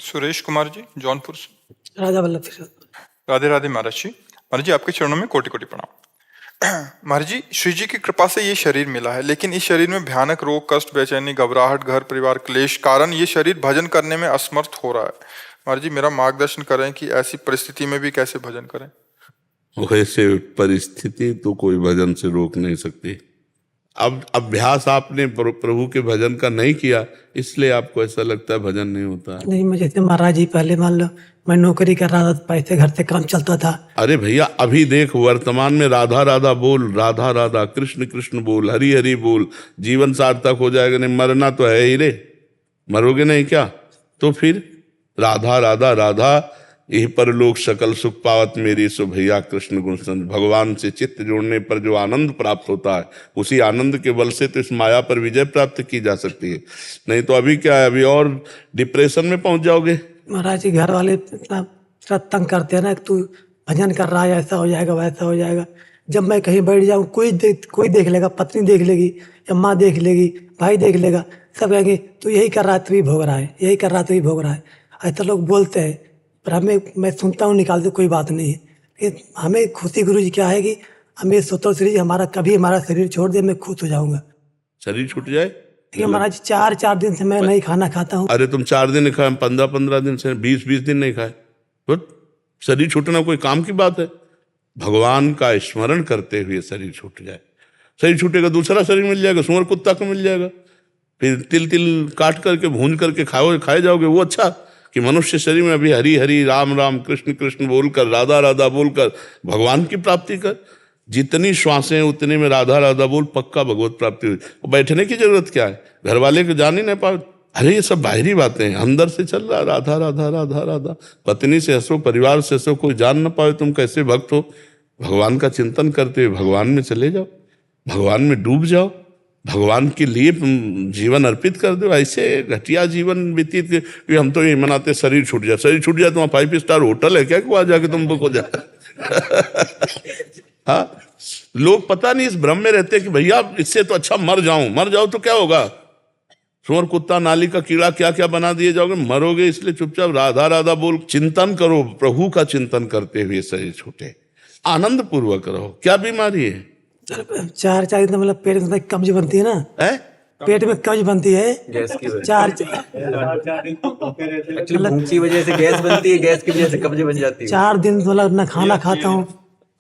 सुरेश कुमार जी, जौनपुर से। राधा वल्लभ प्रसाद। राधे राधे महाराज जी। महाराज जी, आपके चरणों में कोटि कोटि प्रणाम। महाराज जी, श्री जी की कृपा से ये शरीर मिला है, लेकिन इस शरीर में भयानक रोग, कष्ट, बेचैनी, घबराहट, घर परिवार क्लेश कारण ये शरीर भजन करने में असमर्थ हो रहा है। महाराज जी, मेरा मार्गदर्शन करें कि ऐसी परिस्थिति में भी कैसे भजन करें। वैसे परिस्थिति तो कोई भजन से रोक नहीं सकती। अब अभ्यास आपने प्रभु के भजन का नहीं किया, इसलिए आपको ऐसा लगता है भजन नहीं होता है। नहीं, मुझे जैसे महाराज जी पहले मान लो मैं नौकरी कर रहा था, पैसे घर से काम चलता था। अरे भैया, अभी देख वर्तमान में राधा राधा बोल, राधा राधा, कृष्ण कृष्ण बोल, हरि हरि बोल, जीवन सार्थक हो जाएगा। नहीं मरना तो है ही रे, मरोगे नहीं क्या? तो फिर राधा राधा राधा, यही पर लोग सकल सुख पावत मेरी, सो भैया कृष्ण गुण संग। भगवान से चित्त जोड़ने पर जो आनंद प्राप्त होता है, उसी आनंद के बल से तो इस माया पर विजय प्राप्त की जा सकती है। नहीं तो अभी क्या है, अभी और डिप्रेशन में पहुंच जाओगे। महाराज जी घर वाले इतना तंग करते हैं ना, तू भजन कर रहा है, ऐसा हो जाएगा वैसा हो जाएगा। जब मैं कहीं बैठ जाऊँ, कोई देख लेगा, पत्नी देख लेगी या माँ देख लेगी, भाई देख लेगा, सब कहेंगे तू यही कर रहा है, तू ही भोग रहा है, यही कर रहा है, तू ही भोग रहा है। ऐसा लोग बोलते हैं, पर मैं सुनता हूँ, निकालते कोई बात नहीं है। लेकिन हमें खुशी गुरु जी क्या है कि हमें सोतो श्री जी हमारा शरीर छोड़ दे, मैं खुश हो जाऊंगा। शरीर छूट जाए? देखिए महाराज, 4 दिन से मैं नहीं खाना खाता हूँ। अरे तुम 4 दिन नहीं खाए, 15 दिन से, 20 दिन नहीं खाए, तो शरीर छूटना कोई काम की बात है? भगवान का स्मरण करते हुए शरीर छूट जाए। शरीर छूटेगा, दूसरा शरीर मिल जाएगा, सुअर कुत्ता को मिल जाएगा। फिर तिल तिल काट करके भूंज करके खाए जाओगे, वो अच्छा कि मनुष्य शरीर में अभी हरि हरि, राम राम, कृष्ण कृष्ण बोलकर, राधा राधा बोलकर भगवान की प्राप्ति कर। जितनी श्वासें उतने में राधा राधा बोल, पक्का भगवत प्राप्ति हुई। बैठने की जरूरत क्या है? घर वाले को जान ही नहीं पाओ। अरे ये सब बाहरी बातें हैं, अंदर से चल रहा राधा राधा राधा राधा। पत्नी से हंसो, परिवार से हंसो, कोई जान ना पाए तुम कैसे भक्त हो। भगवान का चिंतन करते हुए भगवान में चले जाओ, भगवान में डूब जाओ, भगवान के लिए जीवन अर्पित कर दो। ऐसे घटिया जीवन व्यतीत कि हम तो ये मनाते शरीर छूट जाए, शरीर छूट जाए तो वहाँ 5 स्टार होटल है क्या, वहाँ जाके तुम बुक हो जाए। हाँ, लोग पता नहीं इस भ्रम में रहते कि भैया इससे तो अच्छा मर जाओ तो क्या होगा? सुअर कुत्ता नाली का कीड़ा क्या क्या बना दिए जाओगे, मरोगे। इसलिए चुपचाप राधा राधा बोल, चिंतन करो, प्रभु का चिंतन करते हुए शरीर छूटे, आनंद पूर्वक रहो। क्या बीमारी है? 4 दिन मतलब पेट में कब्ज बनती है ना, पेट में कब्ज बनती है, गैस की वजह चार एक्चुअली भूख की वजह से गैस बनती है, गैस की वजह से कब्ज बन जाती है। 4 दिन मतलब न खाना खाता हूँ।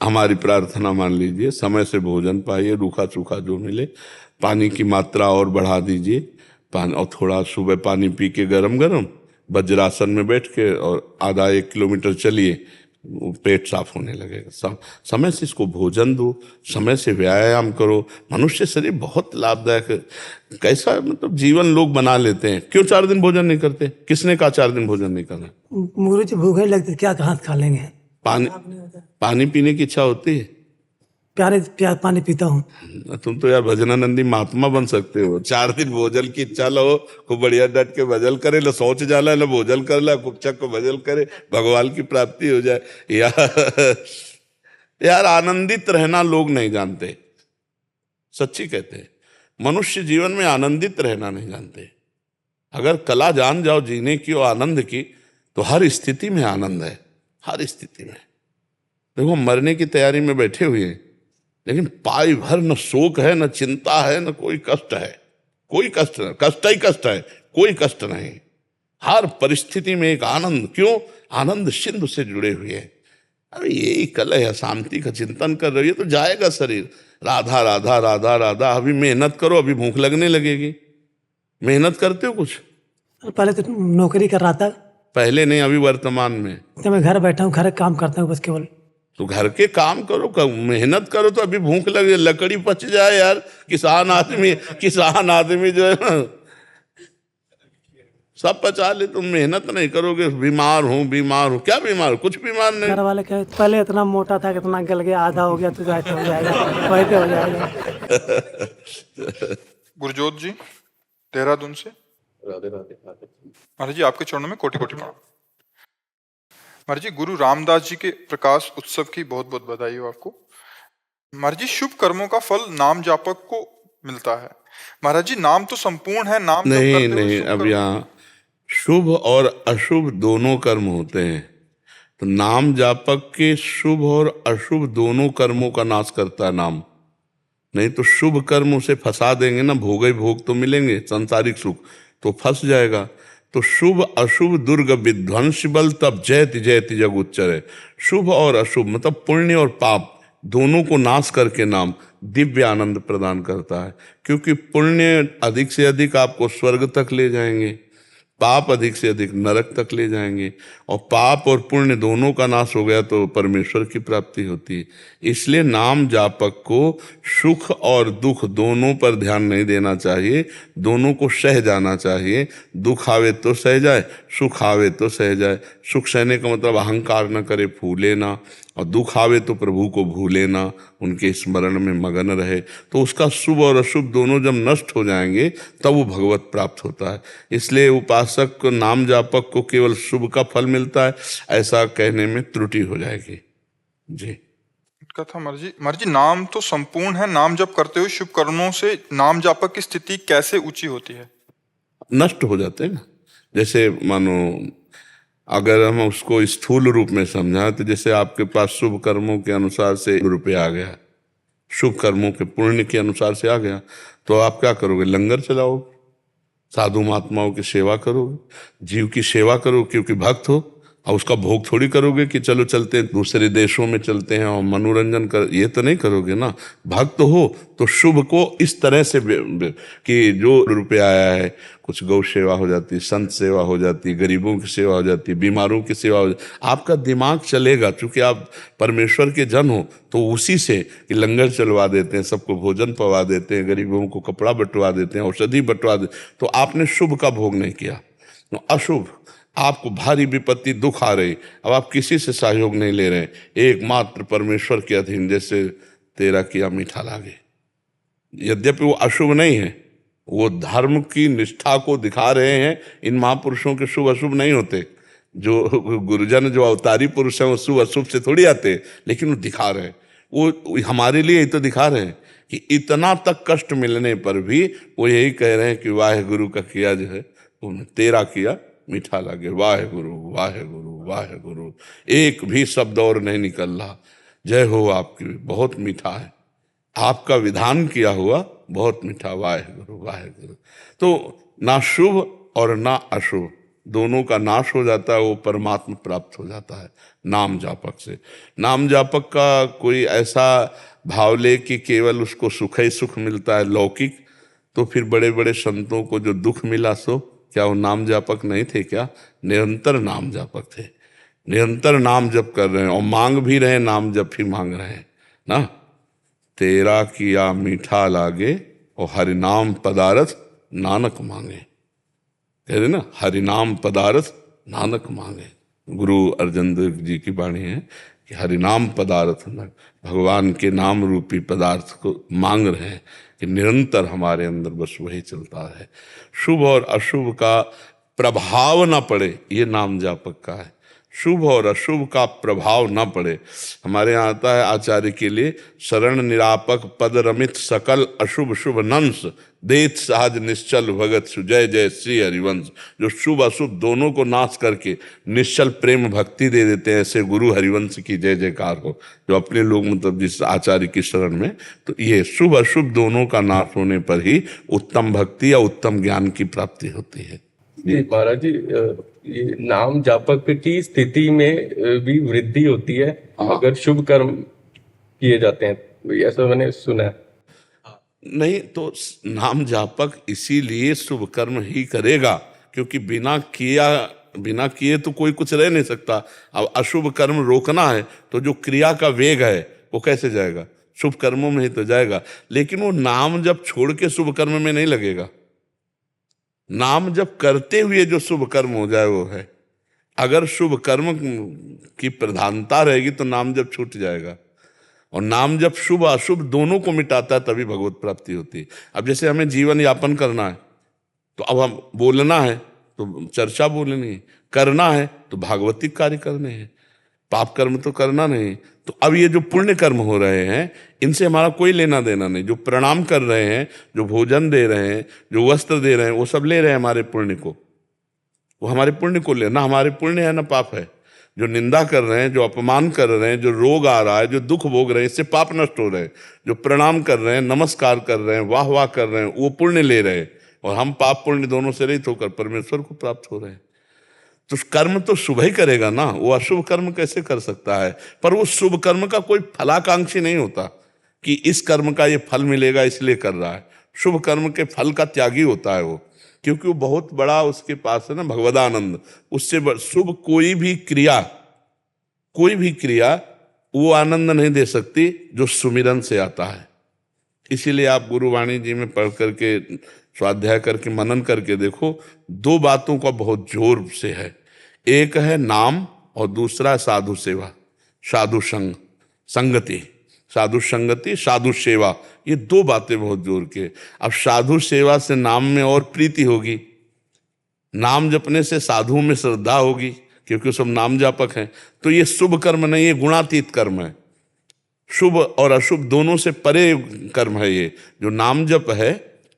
हमारी प्रार्थना मान लीजिए, समय से भोजन पाइए, रूखा सूखा जो मिले, पानी की मात्रा और बढ़ा दीजिए, पानी और थोड़ा सुबह पानी पी के गरम गरम वज्रासन में बैठ के और आधा 1 किलोमीटर चलिए, पेट साफ होने लगेगा। समय से इसको भोजन दो, समय से व्यायाम करो। मनुष्य शरीर बहुत लाभदायक है। कैसा मतलब जीवन लोग बना लेते हैं। क्यों 4 दिन भोजन नहीं करते? किसने कहा 4 दिन भोजन नहीं करना? मुझे जी भूख नहीं लगती, क्या कहाँ खा लेंगे। पानी पीने की इच्छा होती है? प्यार पानी पीता हूँ। तुम तो यार भजनानंदी महात्मा बन सकते हो। 4 दिन भोजन की इच्छा लो, खूब बढ़िया डट के भजन करे, लो सोच जाला, लो भोजन कर ला, कुपचक को भजन करे, भगवान की प्राप्ति हो जाए। यार आनंदित रहना लोग नहीं जानते, सच्ची कहते हैं। मनुष्य जीवन में आनंदित रहना नहीं जानते। अगर कला जान जाओ जीने की और आनंद की, तो हर स्थिति में आनंद है, हर स्थिति में। देखो मरने की तैयारी में बैठे हुए हैं, लेकिन पाई भर न शोक है, न चिंता है, न कोई कष्ट है। कोई कष्ट नहीं, कष्ट ही कष्ट है, कोई कष्ट नहीं। हर परिस्थिति में एक आनंद। क्यों? आनंद सिंधु से जुड़े हुए हैं। अरे यही कल है, शांति का चिंतन कर रही है तो जाएगा शरीर। राधा राधा राधा राधा। अभी मेहनत करो, अभी भूख लगने लगेगी। मेहनत करते हो कुछ? पहले तो नौकरी कर रहा था। पहले नहीं, अभी वर्तमान में? तो मैं घर बैठा हूँ, घर काम करता हूँ बस केवल। तो घर के काम करो, मेहनत करो, तो अभी भूख लगे, लकड़ी पच जाए यार। किसान आदमी जो है ना, सब पचा ले। तुम मेहनत नहीं करोगे। बीमार हूँ, क्या बीमार? कुछ बीमार नहीं। घर वाले कहे पहले इतना मोटा था, कितना गल गया, आधा हो गया, तो ऐसे हो जाएगा, वैसे हो जाएगा। गुरजोत जी, देहरादून से। राधे राधे राधे। महाराज जी, आपके चरणों में कोटि कोटि प्रणाम। महाराज जी, गुरु रामदास जी के प्रकाश उत्सव की बहुत बहुत बधाई हो आपको। महाराज जी, शुभ कर्मों का फल नाम जापक को मिलता है। महाराज जी, नाम तो संपूर्ण है, नाम नहीं, अब यहाँ शुभ और अशुभ दोनों कर्म होते हैं, तो नाम जापक के शुभ और अशुभ दोनों कर्मों का नाश करता है नाम। नहीं तो शुभ कर्म उसे फंसा देंगे ना, भोगे भोग तो मिलेंगे सांसारिक सुख, तो फंस जाएगा। तो शुभ अशुभ दुर्ग विध्वंस बल तब जयति जयति जग उच्चर। शुभ और अशुभ मतलब पुण्य और पाप दोनों को नाश करके नाम दिव्य आनंद प्रदान करता है। क्योंकि पुण्य अधिक से अधिक आपको स्वर्ग तक ले जाएंगे, पाप अधिक से अधिक नरक तक ले जाएंगे, और पाप और पुण्य दोनों का नाश हो गया तो परमेश्वर की प्राप्ति होती है। इसलिए नाम जापक को सुख और दुख दोनों पर ध्यान नहीं देना चाहिए, दोनों को सह जाना चाहिए। दुख आवे तो सह जाए, सुख आवे तो सह जाए। सुख सहने का मतलब अहंकार न करे, फूले ना, और दुख आवे तो प्रभु को भूले ना, उनके स्मरण में मगन रहे। तो उसका शुभ और अशुभ दोनों जब नष्ट हो जाएंगे तब वो भगवत प्राप्त होता है। इसलिए उपासक को, नाम जापक को केवल शुभ का फल मिलता है, ऐसा कहने में त्रुटि हो जाएगी। जी कथा मर्जी नाम तो संपूर्ण है, नाम जप करते हुए शुभ कर्मों से नाम जापक की स्थिति कैसे ऊंची होती है? नष्ट हो जाते हैं ना। जैसे मानो अगर हम उसको स्थूल रूप में समझा तो जैसे आपके पास शुभ कर्मों के अनुसार से रुपया आ गया, शुभ कर्मों के पुण्य के अनुसार से आ गया, तो आप क्या करोगे? लंगर चलाओगे, साधु महात्माओं की सेवा करोगे, जीव की सेवा करो, क्योंकि भक्त हो। और उसका भोग थोड़ी करोगे कि चलो चलते हैं दूसरे देशों में चलते हैं और मनोरंजन कर, ये तो नहीं करोगे ना। भक्त हो तो शुभ को इस तरह से कि जो रुपया आया है, कुछ गौ सेवा हो जाती, संत सेवा हो जाती, गरीबों की सेवा हो जाती, बीमारों की सेवा हो जाती। आपका दिमाग चलेगा, चूंकि आप परमेश्वर के जन हो, तो उसी से कि लंगर चलवा देते हैं, सबको भोजन पवा देते हैं, गरीबों को कपड़ा बंटवा देते हैं, औषधि बंटवा देते, तो आपने शुभ का भोग नहीं किया। तो अशुभ, आपको भारी विपत्ति दुख आ रही, अब आप किसी से सहयोग नहीं ले रहे, एकमात्र परमेश्वर के अधीन, जैसे तेरा किया मीठा लागे। यद्यपि वो अशुभ नहीं है, वो धर्म की निष्ठा को दिखा रहे हैं। इन महापुरुषों के शुभ अशुभ नहीं होते, जो गुरुजन जो अवतारी पुरुष हैं वो शुभ अशुभ से थोड़ी आते, लेकिन वो दिखा रहे हैं, वो हमारे लिए ही तो दिखा रहे हैं कि इतना तक कष्ट मिलने पर भी वो यही कह रहे हैं कि वाहे गुरु का किया जो है वो तेरा किया मीठा लगे। वाहे गुरु वाहे गुरु वाहे गुरु, एक भी शब्द और नहीं निकल रहा। जय हो आपकी, बहुत मीठा है, आपका विधान किया हुआ बहुत मीठा, वाहे गुरु वाहे गुरु। तो ना शुभ और ना अशुभ दोनों का नाश हो जाता है, वो परमात्मा प्राप्त हो जाता है नाम जापक से। नाम जापक का कोई ऐसा भाव ले कि केवल उसको सुख ही सुख मिलता है लौकिक, तो फिर बड़े बड़े संतों को जो दुख मिला सो क्या वो नाम जापक नहीं थे? क्या निरंतर नाम जापक थे, निरंतर नाम जप कर रहे हैं और मांग भी रहे, नाम जप भी मांग रहे हैं ना। तेरा किया मीठा लागे और हरिनाम पदारथ नानक मांगे, कह रहे ना, हरिनाम पदारथ नानक मांगे। गुरु अर्जन देव जी की वाणी है कि हरिनाम पदार्थ, भगवान के नाम रूपी पदार्थ को मांग रहे हैं कि निरंतर हमारे अंदर बस वही चलता है। शुभ और अशुभ का प्रभाव ना पड़े, ये नाम जापक का है। शुभ और अशुभ का प्रभाव ना पड़े। हमारे यहाँ आता है आचार्य के लिए, शरण निरापक पद रमित सकल अशुभ शुभ नंस देत सहज निश्चल भगत सुजय जय श्री हरिवंश। जो शुभ अशुभ दोनों को नाश करके निश्चल प्रेम भक्ति दे देते हैं, ऐसे गुरु हरिवंश की जय जयकार हो। जो अपने लोग मतलब जिस आचार्य की शरण में, तो ये शुभ अशुभ दोनों का नाश होने पर ही उत्तम भक्ति या उत्तम ज्ञान की प्राप्ति होती है। जी महाराज जी, ये नाम जापक की स्थिति में भी वृद्धि होती है अगर शुभ कर्म किए जाते हैं, ऐसा मैंने सुना है। नहीं तो नाम जापक इसीलिए शुभ कर्म ही करेगा, क्योंकि बिना किए तो कोई कुछ रह नहीं सकता। अब अशुभ कर्म रोकना है तो जो क्रिया का वेग है वो कैसे जाएगा? शुभ कर्मों में ही तो जाएगा। लेकिन वो नाम जब छोड़ के शुभ कर्म में नहीं लगेगा, नाम जब करते हुए जो शुभ कर्म हो जाए वो है। अगर शुभ कर्म की प्रधानता रहेगी तो नाम जब छूट जाएगा, और नाम जब शुभ अशुभ दोनों को मिटाता है तभी भगवत प्राप्ति होती है। अब जैसे हमें जीवन यापन करना है तो अब हम बोलना है तो चर्चा बोलनी है, करना है तो भागवतिक कार्य करने हैं, पाप कर्म तो करना नहीं। तो अब ये जो पुण्य कर्म हो रहे हैं इनसे हमारा कोई लेना देना नहीं। जो प्रणाम कर रहे हैं, जो भोजन दे रहे हैं, जो वस्त्र दे रहे हैं, वो सब ले रहे हैं हमारे पुण्य को। वो हमारे पुण्य को ले, ना हमारे पुण्य है ना पाप है। जो निंदा कर रहे हैं, जो अपमान कर रहे हैं, जो रोग आ रहा है, जो दुख भोग रहे हैं, इससे पाप नष्ट हो रहे हैं। जो प्रणाम कर रहे हैं, नमस्कार कर रहे हैं, वाह वाह कर रहे हैं, वो पुण्य ले रहे हैं, और हम पाप पुण्य दोनों से रहित होकर परमेश्वर को प्राप्त हो रहे हैं। तो कर्म तो शुभ ही करेगा ना, वो अशुभ कर्म कैसे कर सकता है? पर वो शुभ कर्म का कोई फलाकांक्षी नहीं होता कि इस कर्म का ये फल मिलेगा इसलिए कर रहा है। शुभ कर्म के फल का त्यागी होता है वो, क्योंकि वो बहुत बड़ा उसके पास है ना भगवदानंद। उससे शुभ कोई भी क्रिया वो आनंद नहीं दे सकती जो सुमिरन से आता है। इसीलिए आप गुरुवाणी जी में पढ़ करके, स्वाध्याय करके, मनन करके देखो, दो बातों का बहुत जोर से है। एक है नाम और दूसरा है साधु सेवा, साधु संग, संगति, साधु संगति, साधु सेवा, ये दो बातें बहुत जोर के। अब साधु सेवा से नाम में और प्रीति होगी, नाम जपने से साधुओं में श्रद्धा होगी, क्योंकि सब नाम जापक हैं। तो ये शुभ कर्म नहीं, ये गुणातीत कर्म है। शुभ और अशुभ दोनों से परे कर्म है ये। जो नाम जप है,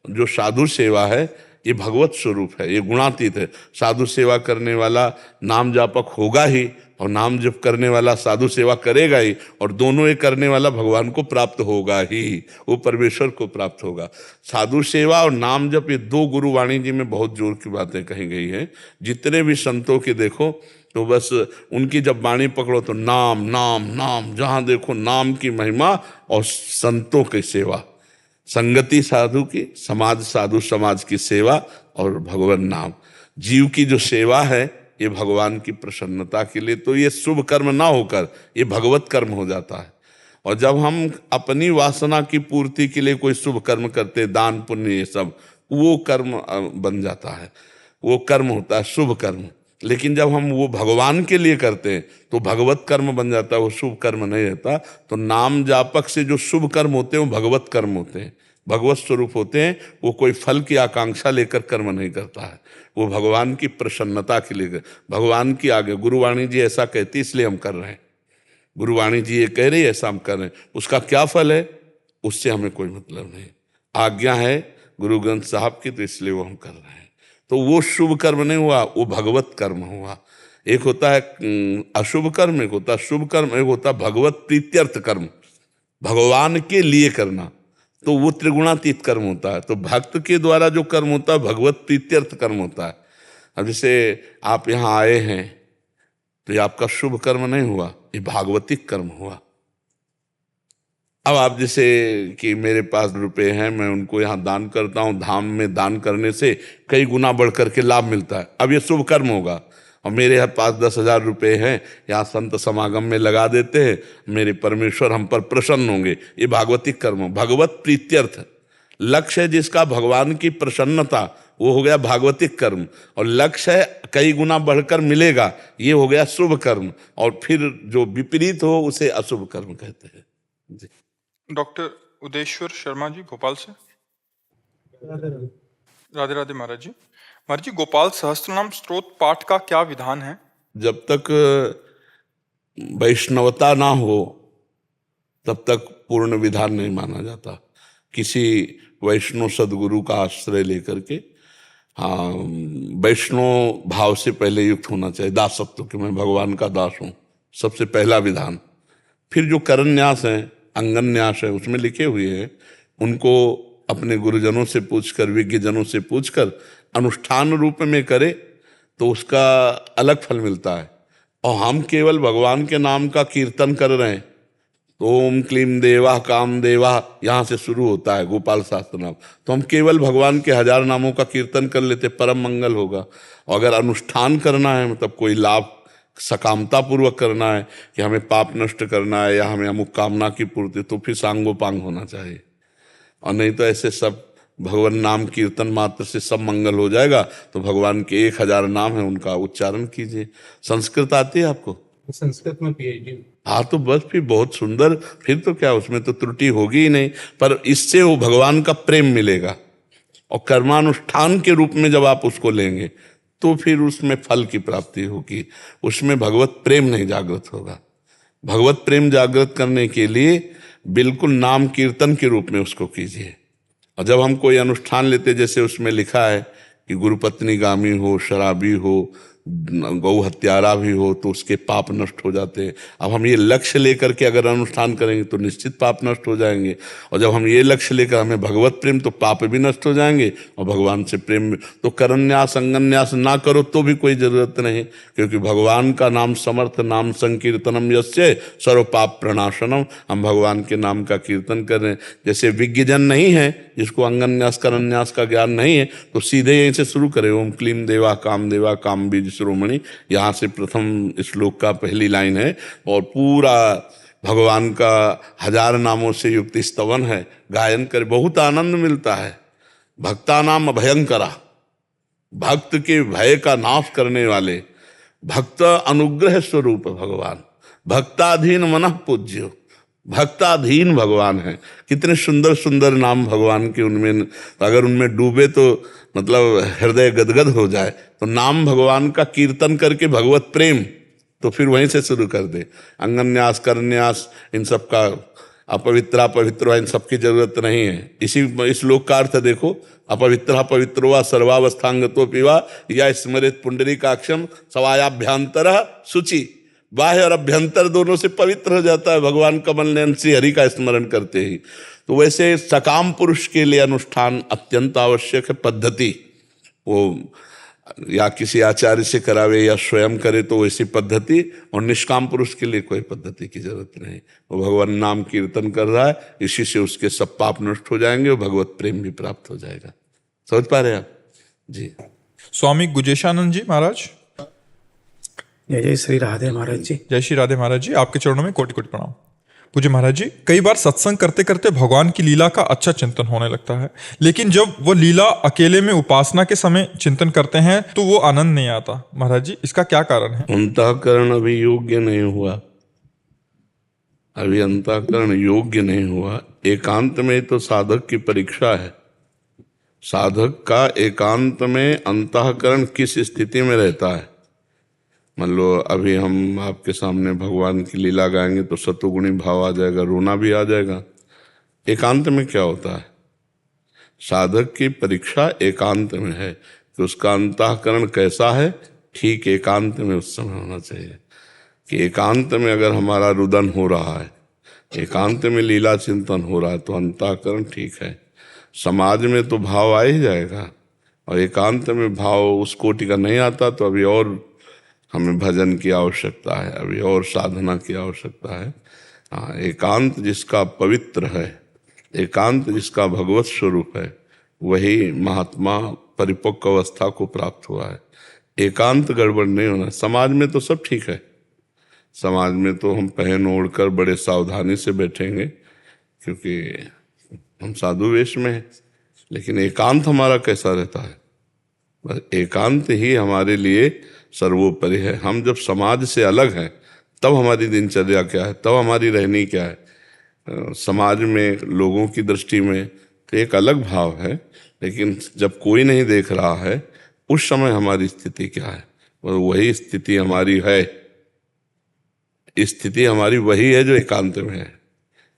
जो साधु सेवा है, ये भगवत स्वरूप है, ये गुणातीत है। साधु सेवा करने वाला नाम जापक होगा ही, और नाम जप करने वाला साधु सेवा करेगा ही, और दोनों ये करने वाला भगवान को प्राप्त होगा ही, वो परमेश्वर को प्राप्त होगा। साधु सेवा और नाम जप, ये दो गुरुवाणी जी में बहुत जोर की बातें कही गई हैं। जितने भी संतों के देखो तो बस उनकी जब वाणी पकड़ो तो नाम नाम नाम, जहाँ देखो नाम की महिमा और संतों की सेवा, संगति साधु की, समाज साधु समाज की सेवा, और भगवान नाम। जीव की जो सेवा है ये भगवान की प्रसन्नता के लिए, तो ये शुभ कर्म ना होकर ये भगवत कर्म हो जाता है। और जब हम अपनी वासना की पूर्ति के लिए कोई शुभ कर्म करते, दान पुण्य ये सब, वो कर्म बन जाता है, वो कर्म होता है शुभ कर्म। लेकिन जब हम वो भगवान के लिए करते हैं तो भगवत कर्म बन जाता है, वो शुभ कर्म नहीं रहता। तो नाम जापक से जो शुभ कर्म होते हैं वो भगवत कर्म होते हैं, भगवत स्वरूप होते हैं। वो कोई फल की आकांक्षा लेकर कर्म नहीं करता है, वो भगवान की प्रसन्नता के लिए, भगवान की आगे। गुरुवाणी जी ऐसा कहती इसलिए हम कर रहे हैं, गुरुवाणी जी ये कह रही है ऐसा हम कर रहे हैं। उसका क्या फल है उससे हमें कोई मतलब नहीं, आज्ञा है गुरु ग्रंथ साहब की, तो इसलिए वो हम कर रहे हैं। तो वो शुभ कर्म नहीं हुआ, वो भगवत कर्म हुआ। एक होता है अशुभ कर्म, एक होता है शुभ कर्म, एक होता है भगवत प्रीत्यर्थ कर्म, भगवान के लिए करना, तो वो त्रिगुणातीत कर्म होता है। तो भक्त के द्वारा जो कर्म होता है भगवत प्रीत्यर्थ कर्म होता है। अब जैसे आप यहाँ आए हैं तो ये आपका शुभ कर्म नहीं हुआ, ये भागवतिक कर्म हुआ। अब आप जैसे कि मेरे पास रुपए हैं, मैं उनको यहाँ दान करता हूँ, धाम में दान करने से कई गुना बढ़ करके लाभ मिलता है, अब ये शुभ कर्म होगा। और मेरे पास 10,000 रुपये हैं, यहाँ संत समागम में लगा देते हैं, मेरे परमेश्वर हम पर प्रसन्न होंगे, ये भागवतिक कर्म, भगवत प्रीत्यर्थ। लक्ष्य है जिसका भगवान की प्रसन्नता, वो हो गया भागवतिक कर्म। और लक्ष्य है कई गुना बढ़कर मिलेगा, ये हो गया शुभ कर्म। और फिर जो विपरीत हो उसे अशुभ कर्म कहते हैं जी। डॉक्टर उदेश्वर शर्मा जी भोपाल से। राधे राधे महाराज जी। महाराज जी, गोपाल सहस्त्रनाम स्तोत्र पाठ का क्या विधान है? जब तक वैष्णवता ना हो तब तक पूर्ण विधान नहीं माना जाता। किसी वैष्णव सदगुरु का आश्रय लेकर के, हाँ, वैष्णव भाव से पहले युक्त होना चाहिए, दासत्व कि मैं भगवान का दास हूँ, सबसे पहला विधान। फिर जो करन्यास है, अंगन न्यास है, उसमें लिखे हुए हैं, उनको अपने गुरुजनों से पूछकर, विज्ञजनों से पूछकर अनुष्ठान रूप में करे तो उसका अलग फल मिलता है। और हम केवल भगवान के नाम का कीर्तन कर रहे हैं, तो ओम क्लीम देवा काम देवा यहाँ से शुरू होता है गोपाल शास्त्र नाम, तो हम केवल भगवान के 1000 नामों का कीर्तन कर लेते, परम मंगल होगा। और अगर अनुष्ठान करना है, मतलब कोई लाभ सकामता पूर्वक करना है कि हमें पाप नष्ट करना है या हमें अमुक कामना की पूर्ति, तो फिर सांगोपांग होना चाहिए। और नहीं तो ऐसे सब भगवान नाम कीर्तन मात्र से सब मंगल हो जाएगा। तो भगवान के 1000 नाम है, उनका उच्चारण कीजिए। संस्कृत आती है आपको? संस्कृत में पीएचडी। हाँ, तो बस फिर बहुत सुंदर, फिर तो क्या, उसमें तो त्रुटि होगी ही नहीं। पर इससे वो भगवान का प्रेम मिलेगा, और कर्मानुष्ठान के रूप में जब आप उसको लेंगे तो फिर उसमें फल की प्राप्ति होगी, उसमें भगवत प्रेम नहीं जागृत होगा। भगवत प्रेम जागृत करने के लिए बिल्कुल नाम कीर्तन के रूप में उसको कीजिए। और जब हम कोई अनुष्ठान लेते, जैसे उसमें लिखा है कि गुरुपत्नीगामी हो, शराबी हो, गौ हत्यारा भी हो तो उसके पाप नष्ट हो जाते हैं। अब हम ये लक्ष्य लेकर के अगर अनुष्ठान करेंगे तो निश्चित पाप नष्ट हो जाएंगे, और जब हम ये लक्ष्य लेकर हमें भगवत प्रेम, तो पाप भी नष्ट हो जाएंगे और भगवान से प्रेम भी। तो करन्यास अंगन्यास ना करो तो भी कोई जरूरत नहीं, क्योंकि भगवान का नाम समर्थ, नाम संकीर्तनम यस्य सर्व पाप प्रणाशनम। हम भगवान के नाम का कीर्तन कर रहे हैं। जैसे विज्ञजन नहीं है, जिसको अंगन्यास करन्यास का ज्ञान नहीं है, तो सीधे यहीं से शुरू करें, ओम क्लीम देवा काम देवा काम बीज शिरोमणि। यहाँ से प्रथम श्लोक का पहली लाइन है और पूरा भगवान का 1000 नामों से युक्त स्तवन है। गायन कर बहुत आनंद मिलता है। भक्ता नाम भयंकरा, भक्त के भय का नाश करने वाले, भक्त अनुग्रह स्वरूप भगवान, भक्ताधीन मनः पूज्यो, भक्ताधीन भगवान है। कितने सुंदर सुंदर नाम भगवान के, उनमें अगर उनमें डूबे तो मतलब हृदय गदगद हो जाए। तो नाम भगवान का कीर्तन करके भगवत प्रेम, तो फिर वहीं से शुरू कर दे। अंगन्यास करन्यास इन सब का अपवित्रा पवित्र, इन सब की जरूरत नहीं है। इसी इस श्लोक का अर्थ देखो, अपवित्र पवित्रो वा सर्वावस्थांगतो पिवा या स्मृत पुंडरीकाक्षम सवायाभ्यंतर शुचि। बाह्य और अभ्यंतर दोनों से पवित्र हो जाता है भगवान कमल नयन श्री हरि का स्मरण करते ही। तो वैसे सकाम पुरुष के लिए अनुष्ठान अत्यंत आवश्यक है। पद्धति वो या किसी आचार्य से करावे या स्वयं करे तो वैसी पद्धति, और निष्काम पुरुष के लिए कोई पद्धति की जरूरत नहीं। वो भगवान नाम कीर्तन कर रहा है, इसी से उसके सब पाप नष्ट हो जाएंगे और भगवत प्रेम भी प्राप्त हो जाएगा। समझ पा रहे आप जी? स्वामी गुजेशानंद जी महाराज। जय जय श्री राधे महाराज जी। जय श्री राधे महाराज जी, आपके चरणों में कोटि कोटि प्रणाम। पूज्य महाराज जी, कई बार सत्संग करते करते भगवान की लीला का अच्छा चिंतन होने लगता है, लेकिन जब वो लीला अकेले में उपासना के समय चिंतन करते हैं तो वो आनंद नहीं आता। महाराज जी, इसका क्या कारण है? अंतःकरण अभी योग्य नहीं हुआ, अभी अंतःकरण योग्य नहीं हुआ। एकांत में तो साधक की परीक्षा है। साधक का एकांत में अंतःकरण किस स्थिति में रहता है। मान लो अभी हम आपके सामने भगवान की लीला गाएंगे तो सतोगुणी भाव आ जाएगा, रोना भी आ जाएगा। एकांत में क्या होता है? साधक की परीक्षा एकांत में है कि उसका अंतःकरण कैसा है। ठीक एकांत में उस समय होना चाहिए कि एकांत में अगर हमारा रुदन हो रहा है, एकांत में लीला चिंतन हो रहा है, तो अंतःकरण ठीक है। समाज में तो भाव आ ही जाएगा, और एकांत में भाव उस कोटि का नहीं आता तो अभी और हमें भजन की आवश्यकता है, अभी और साधना की आवश्यकता है। हाँ, एकांत जिसका पवित्र है, एकांत जिसका भगवत स्वरूप है, वही महात्मा परिपक्व अवस्था को प्राप्त हुआ है। एकांत गड़बड़ नहीं होना। समाज में तो सब ठीक है, समाज में तो हम पहन ओढ़ कर बड़े सावधानी से बैठेंगे क्योंकि हम साधु वेश में हैं, लेकिन एकांत हमारा कैसा रहता है? बस एकांत ही हमारे लिए सर्वोपरि है। हम जब समाज से अलग हैं तब हमारी दिनचर्या क्या है, तब हमारी रहनी क्या है। समाज में लोगों की दृष्टि में तो एक अलग भाव है, लेकिन जब कोई नहीं देख रहा है उस समय हमारी स्थिति क्या है, और वही स्थिति हमारी है। स्थिति हमारी वही है जो एकांत में है।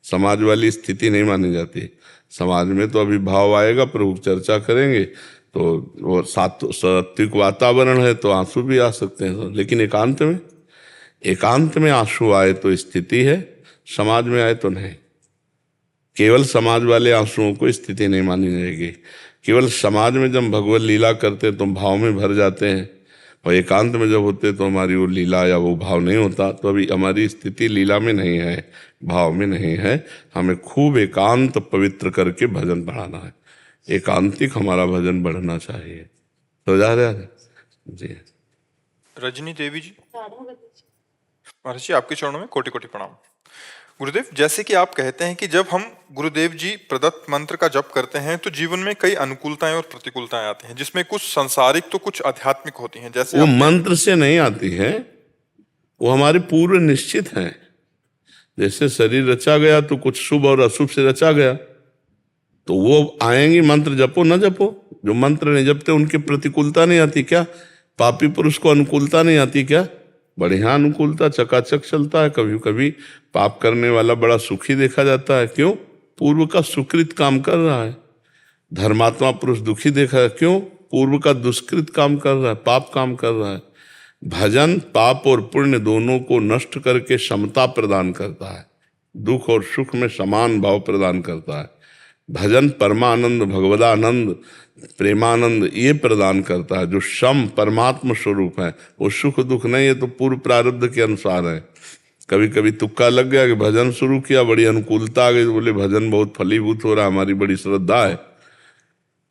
समाज वाली स्थिति नहीं मानी जाती। समाज में तो अभी भाव आएगा, प्रभु चर्चा करेंगे तो वो सात्विक वातावरण है तो आंसू भी आ सकते हैं, लेकिन एकांत में आंसू आए तो स्थिति है, समाज में आए तो नहीं। केवल समाज वाले आंसुओं को स्थिति नहीं मानी जाएगी। केवल समाज में जब भगवत लीला करते तो भाव में भर जाते हैं, और एकांत में जब होते तो हमारी वो लीला या वो भाव नहीं होता। तो अभी हमारी स्थिति लीला में नहीं है, भाव में नहीं है। हमें खूब एकांत पवित्र करके भजन बढ़ाना है। एकांतिक हमारा भजन बढ़ना चाहिए। तो जा रहे हैं जी। रजनी देवी जी। महाराज जी, आपके चरणों में कोटि कोटि प्रणाम। गुरुदेव, जैसे कि आप कहते हैं कि जब हम गुरुदेव जी प्रदत्त मंत्र का जप करते हैं तो जीवन में कई अनुकूलताएं और प्रतिकूलताएं आती हैं, जिसमें कुछ सांसारिक तो कुछ आध्यात्मिक होती हैं। जैसे वो मंत्र से नहीं आती है, वो हमारे पूर्व निश्चित हैं। जैसे शरीर रचा गया तो कुछ शुभ और अशुभ से रचा गया, तो वो आएंगे। मंत्र जपो न जपो, जो मंत्र नहीं जपते उनकी प्रतिकूलता नहीं आती क्या? पापी पुरुष को अनुकूलता नहीं आती क्या? बढ़िया अनुकूलता, चकाचक चलता है। कभी कभी पाप करने वाला बड़ा सुखी देखा जाता है। क्यों? पूर्व का सुकृत काम कर रहा है। धर्मात्मा पुरुष दुखी देखा है। क्यों? पूर्व का दुष्कृत काम कर रहा है, पाप काम कर रहा है। भजन पाप और पुण्य दोनों को नष्ट करके समता प्रदान करता है, दुख और सुख में समान भाव प्रदान करता है। भजन परमानंद, भगवदानंद, प्रेमानंद ये प्रदान करता है। जो सम परमात्म स्वरूप है, वो सुख दुख नहीं है, तो पूर्व प्रारब्ध के अनुसार है। कभी कभी तुक्का लग गया कि भजन शुरू किया, बड़ी अनुकूलता आ गई, तो बोले भजन बहुत फलीभूत हो रहा है, हमारी बड़ी श्रद्धा है।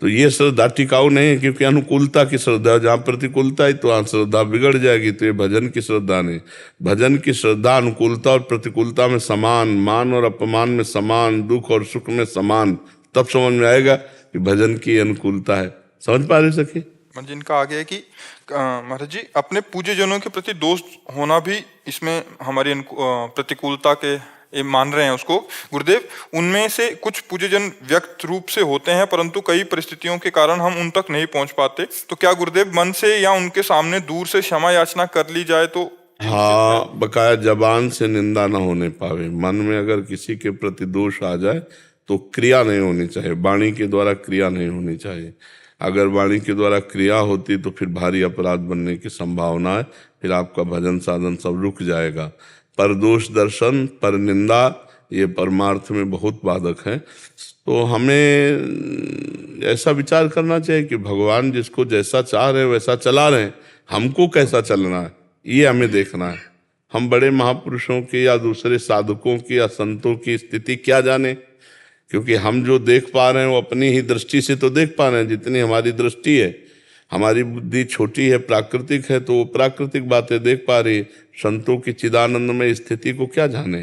तो ये श्रद्धा टिकाऊ नहीं है, क्योंकि अनुकूलता की श्रद्धा, जहाँ प्रतिकूलता है तो वहाँ श्रद्धा बिगड़ जाएगी। तो ये भजन की श्रद्धा नहीं। भजन की श्रद्धा अनुकूलता और प्रतिकूलता में समान, मान और अपमान में समान, दुख और सुख में समान, तब समझ में आएगा कि भजन की अनुकूलता है। समझ पा रहे सके? महाराज जी, इनका आगे है कि महाराज जी अपने पूज्यजनों के प्रति दोष होना भी इसमें हमारी प्रतिकूलता के ये मान रहे हैं उसको। गुरुदेव, उनमें से कुछ पूज्यजन व्यक्त रूप से होते हैं, परंतु कई परिस्थितियों के कारण हम उन तक नहीं पहुंच पाते, तो क्या गुरुदेव मन से या उनके सामने दूर से क्षमा याचना कर ली जाए तो? हाँ, बकाया जबान से निंदा ना होने पावे। मन में अगर किसी के प्रति दोष आ जाए तो क्रिया नहीं होनी चाहिए, वाणी के द्वारा क्रिया नहीं होनी चाहिए। अगर वाणी के द्वारा क्रिया होती तो फिर भारी अपराध बनने की संभावना है, फिर आपका भजन साधन सब रुक जाएगा। पर दोष दर्शन, पर निंदा, ये परमार्थ में बहुत बाधक है। तो हमें ऐसा विचार करना चाहिए कि भगवान जिसको जैसा चाह रहे वैसा चला रहे हैं, हमको कैसा चलना है ये हमें देखना है। हम बड़े महापुरुषों की या दूसरे साधकों की या संतों की स्थिति क्या जाने, क्योंकि हम जो देख पा रहे हैं वो अपनी ही दृष्टि से तो देख पा रहे हैं, जितनी हमारी दृष्टि है। हमारी बुद्धि छोटी है, प्राकृतिक है, तो वो प्राकृतिक बातें देख पा रही है। संतों की चिदानंद में स्थिति को क्या जाने।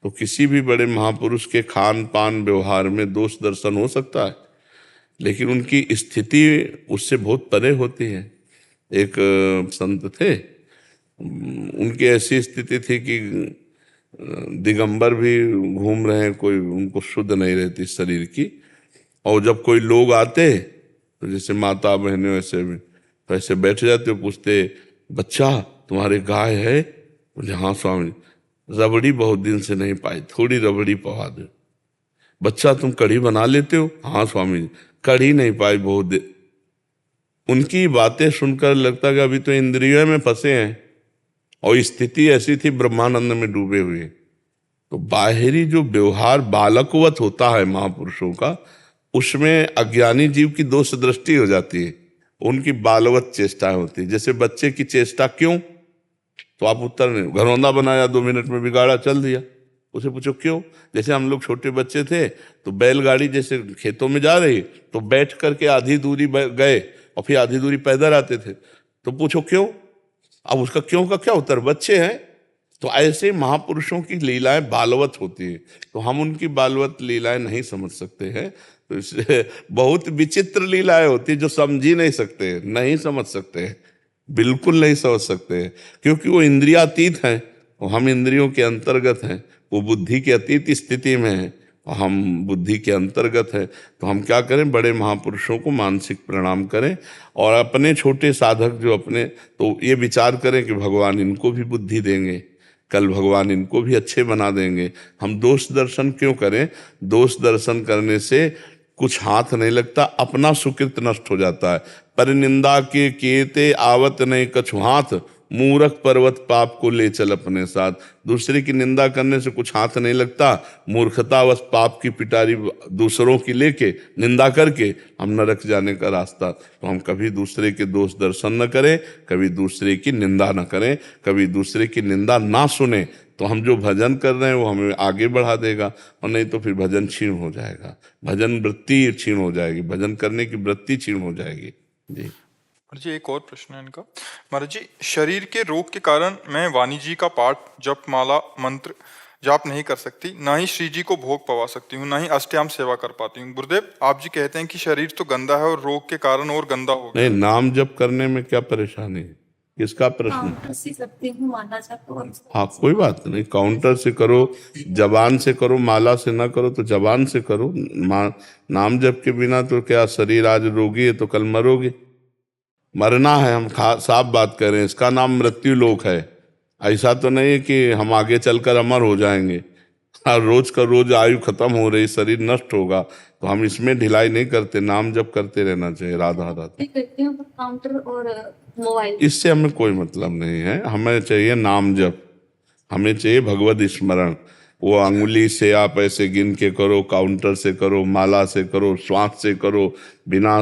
तो किसी भी बड़े महापुरुष के खान पान व्यवहार में दोष दर्शन हो सकता है, लेकिन उनकी स्थिति उससे बहुत परे होती है। एक संत थे, उनकी ऐसी स्थिति थी कि दिगंबर भी घूम रहे हैं, कोई उनको शुद्ध नहीं रहती शरीर की। और जब कोई लोग आते तो जैसे माता बहनें वैसे भी तो ऐसे बैठ जाते, पूछते, बच्चा तुम्हारे गाय है? बोले हाँ स्वामी। रबड़ी बहुत दिन से नहीं पाई, थोड़ी रबड़ी पवा दो। बच्चा तुम कढ़ी बना लेते हो? हाँ स्वामी जी। कढ़ी नहीं पाई बहुत देर। उनकी बातें सुनकर लगता कि अभी तो इंद्रियों में फंसे हैं, और स्थिति ऐसी थी ब्रह्मानंद में डूबे हुए। तो बाहरी जो व्यवहार बालकवत होता है महापुरुषों का, उसमें अज्ञानी जीव की दोष दृष्टि हो जाती है, उनकी बालवत चेष्टा होती है। जैसे बच्चे की चेष्टा क्यों, तो आप उत्तर नहीं, घरौंदा बनाया 2 मिनट में बिगाड़ा, चल दिया। उसे पूछो क्यों। जैसे हम लोग छोटे बच्चे थे तो बैलगाड़ी जैसे खेतों में जा रही तो बैठ करके आधी दूरी गए और फिर आधी दूरी पैदल आते थे, तो पूछो क्यों। अब उसका क्यों का क्या उत्तर, बच्चे हैं। तो ऐसे महापुरुषों की लीलाएं बालवत होती है, तो हम उनकी बालवत लीलाएं नहीं समझ सकते हैं। तो इसलिए बहुत विचित्र लीलाएं होती है जो समझ ही नहीं सकते, नहीं समझ सकते, बिल्कुल नहीं समझ सकते, क्योंकि वो इंद्रियातीत हैं और हम इंद्रियों के अंतर्गत हैं। वो बुद्धि के अतीत स्थिति में है और हम बुद्धि के अंतर्गत है। तो हम क्या करें, बड़े महापुरुषों को मानसिक प्रणाम करें और अपने छोटे साधक जो अपने, तो ये विचार करें कि भगवान इनको भी बुद्धि देंगे, कल भगवान इनको भी अच्छे बना देंगे। हम दोष दर्शन क्यों करें। दोष दर्शन करने से कुछ हाथ नहीं लगता, अपना सुकृत नष्ट हो जाता है। पर निंदा के केते आवत नहीं कछु हाथ, मूर्ख पर्वत पाप को ले चल अपने साथ। दूसरे की निंदा करने से कुछ हाथ नहीं लगता, मूर्खतावश पाप की पिटारी दूसरों की लेके निंदा करके हम नरक जाने का रास्ता। तो हम कभी दूसरे के दोष दर्शन न करें, कभी दूसरे की निंदा न करें, कभी दूसरे की निंदा ना सुने, तो हम जो भजन कर रहे हैं वो हमें आगे बढ़ा देगा, और नहीं तो फिर भजन क्षीण हो जाएगा, भजन वृत्ति क्षीण हो जाएगी, भजन करने की वृत्ति क्षीण हो जाएगी। जी महाराज जी, एक और प्रश्न है इनका। महाराज जी, शरीर के रोग के कारण मैं वाणी जी का पाठ, जप माला, मंत्र जाप नहीं कर सकती, ना ही श्री जी को भोग पवा सकती हूँ, ना ही अष्टयाम सेवा कर पाती हूँ। गुरुदेव, आप जी कहते हैं कि शरीर तो गंदा है और रोग के कारण और गंदा हो गया। नहीं, नाम जप करने में क्या परेशानी है, किसका प्रश्न। हाँ, कोई बात नहीं, काउंटर से करो, जबान से करो, माला से ना करो तो जबान से करो। नाम जप के बिना तो क्या, शरीर आज रोगी है तो कल मरोगे, मरना है। हम साफ बात करें, इसका नाम मृत्यु लोक है। ऐसा तो नहीं है कि हम आगे चलकर अमर हो जाएंगे, और रोज का रोज आयु खत्म हो रही, शरीर नष्ट होगा, तो हम इसमें ढिलाई नहीं करते, नाम जप करते रहना चाहिए। राधा राधा। करते हैं काउंटर और मोबाइल, इससे हमें कोई मतलब नहीं है, हमें चाहिए नाम जप, हमें चाहिए भगवत स्मरण। वो अंगुली से आप ऐसे गिन के करो, काउंटर से करो, माला से करो, श्वास से करो, बिना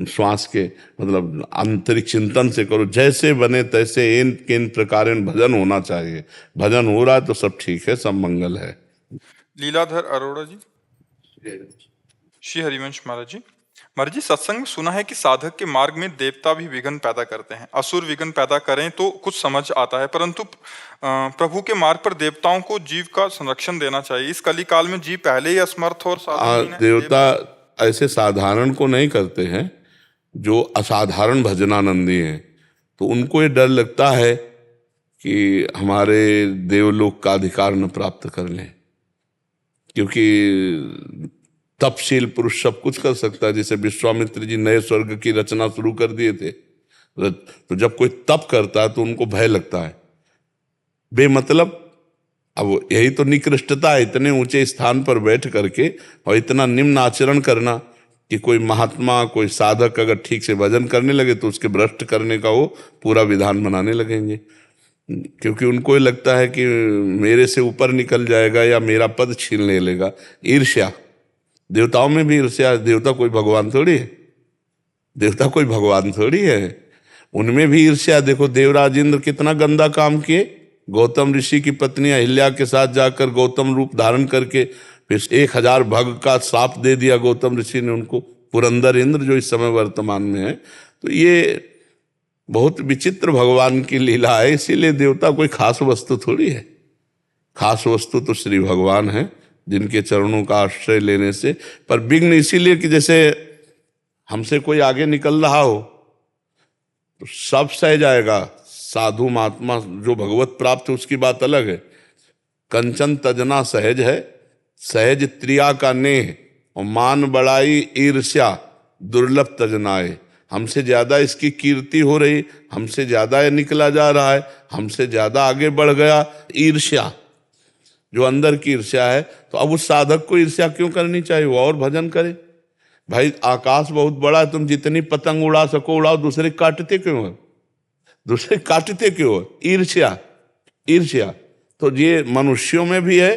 श्वास के मतलब आंतरिक चिंतन से करो, जैसे बने तैसे इन प्रकार भजन होना चाहिए। भजन हो रहा है तो सब ठीक है, सब मंगल है। लीलाधर अरोड़ा जी। श्री हरिवंश महाराज जी। महाराज जी, सत्संग में सुना है कि साधक के मार्ग में देवता भी विघ्न पैदा करते हैं। असुर विघ्न पैदा करें तो कुछ समझ आता है, परंतु प्रभु के मार्ग पर देवताओं को जीव का संरक्षण देना चाहिए। इस कली काल में जीव पहले ही असमर्थ और साधन है। देवता ऐसे साधारण को नहीं करते हैं, जो असाधारण भजनानंदी हैं, तो उनको ये डर लगता है कि हमारे देवलोक का अधिकार न प्राप्त कर लें, क्योंकि तपशील पुरुष सब कुछ कर सकता है। जैसे विश्वामित्र जी नए स्वर्ग की रचना शुरू कर दिए थे, तो जब कोई तप करता है तो उनको भय लगता है बेमतलब। अब यही तो निकृष्टता है, इतने ऊंचे स्थान पर बैठ करके और इतना निम्न आचरण करना कि कोई महात्मा, कोई साधक अगर ठीक से भजन करने लगे तो उसके भ्रष्ट करने का वो पूरा विधान बनाने लगेंगे, क्योंकि उनको ये लगता है कि मेरे से ऊपर निकल जाएगा या मेरा पद छीन ले लेगा। ईर्ष्या, देवताओं में भी ईर्ष्या। देवता कोई भगवान थोड़ी है, देवता कोई भगवान थोड़ी है, उनमें भी ईर्ष्या। देखो देवराज इंद्र कितना गंदा काम किए, गौतम ऋषि की पत्नी अहिल्या के साथ जाकर गौतम रूप धारण करके फिर 1000 भग का श्राप दे दिया गौतम ऋषि ने उनको, पुरंदर इंद्र जो इस समय वर्तमान में है। तो ये बहुत विचित्र भगवान की लीला है। इसीलिए देवता कोई खास वस्तु थोड़ी है, खास वस्तु तो श्री भगवान है, जिनके चरणों का आश्रय लेने से। पर विघ्न इसीलिए कि जैसे हमसे कोई आगे निकल रहा हो तो सब सह जाएगा। साधु महात्मा जो भगवत प्राप्त है उसकी बात अलग है। कंचन तजना सहज है, सहज त्रिया का नेह, और मान बड़ाई ईर्ष्या दुर्लभ तजनाए। हमसे ज्यादा इसकी कीर्ति हो रही, हमसे ज्यादा ये निकला जा रहा है, हमसे ज्यादा आगे बढ़ गया, ईर्ष्या, जो अंदर की ईर्ष्या है। तो अब उस साधक को ईर्ष्या क्यों करनी चाहिए, वो और भजन करे। भाई आकाश बहुत बड़ा है, तुम जितनी पतंग उड़ा सको उड़ाओ, दूसरे काटते क्यों हो, दूसरे काटते क्यों हो? ईर्ष्या, ईर्ष्या। तो ये मनुष्यों में भी है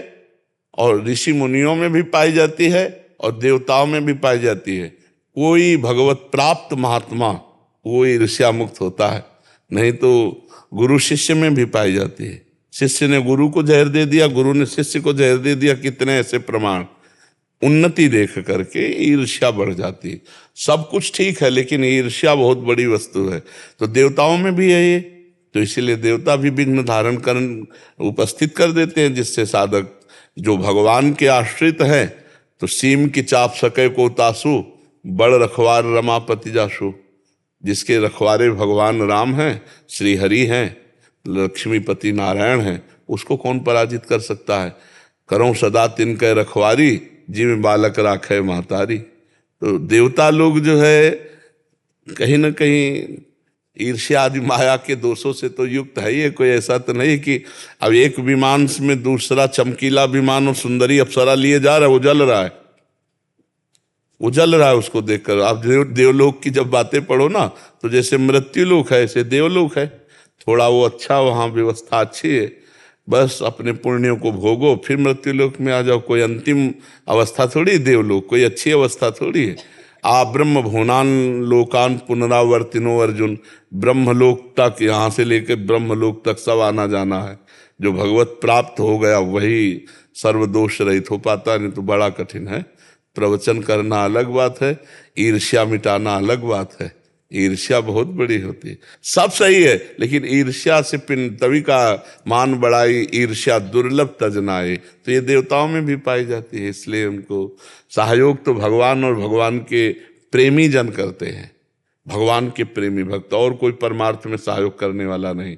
और ऋषि मुनियों में भी पाई जाती है और देवताओं में भी पाई जाती है। कोई भगवत प्राप्त महात्मा वो ईर्ष्या मुक्त होता है, नहीं तो गुरु शिष्य में भी पाई जाती है। शिष्य ने गुरु को जहर दे दिया, गुरु ने शिष्य को जहर दे दिया, कितने ऐसे प्रमाण। उन्नति देख करके ईर्ष्या बढ़ जाती है। सब कुछ ठीक है लेकिन ईर्ष्या बहुत बड़ी वस्तु है। तो देवताओं में भी है ये, तो इसीलिए देवता भी विघ्न धारण कर उपस्थित कर देते हैं, जिससे साधक जो भगवान के आश्रित हैं तो सीम की चाप सके को तासु, बड़ रखवार रमापति जासु। जिसके रखवारे भगवान राम हैं, श्री हरि हैं, लक्ष्मीपति नारायण हैं, उसको कौन पराजित कर सकता है। करो सदा तिनके रखवारी, जिम बालक राखे महतारी। तो देवता लोग जो है कहीं ना कहीं ईर्ष्या आदि माया के दोषों से तो युक्त है। ये कोई ऐसा तो नहीं कि अब एक विमान में दूसरा चमकीला विमान और सुंदरी अप्सरा लिए जा रहा है, वो जल रहा है, वो जल रहा है। उसको देखकर आप देवलोक की जब बातें पढ़ो ना, तो जैसे मृत्युलोक है ऐसे देवलोक है। थोड़ा वो अच्छा, वहाँ व्यवस्था अच्छी है, बस अपने पुण्यों को भोगो फिर मृत्युलोक में आ जाओ। कोई अंतिम अवस्था थोड़ी देवलोक, कोई अच्छी अवस्था थोड़ी है। आ ब्रह्म भुवनान लोकान पुनरावर्तिनो अर्जुन। ब्रह्मलोक तक, यहाँ से लेकर ब्रह्मलोक तक सब आना जाना है। जो भगवत प्राप्त हो गया वही सर्वदोष रहित हो पाता, नहीं तो बड़ा कठिन है। प्रवचन करना अलग बात है, ईर्ष्या मिटाना अलग बात है। ईर्ष्या बहुत बड़ी होती है। सब सही है लेकिन ईर्ष्या से तभी का मान बढ़ाई, ईर्ष्या दुर्लभ तजनाए। तो ये देवताओं में भी पाई जाती है, इसलिए उनको सहयोग तो भगवान और भगवान के प्रेमी जन करते हैं। भगवान के प्रेमी भक्त, और कोई परमार्थ में सहयोग करने वाला नहीं।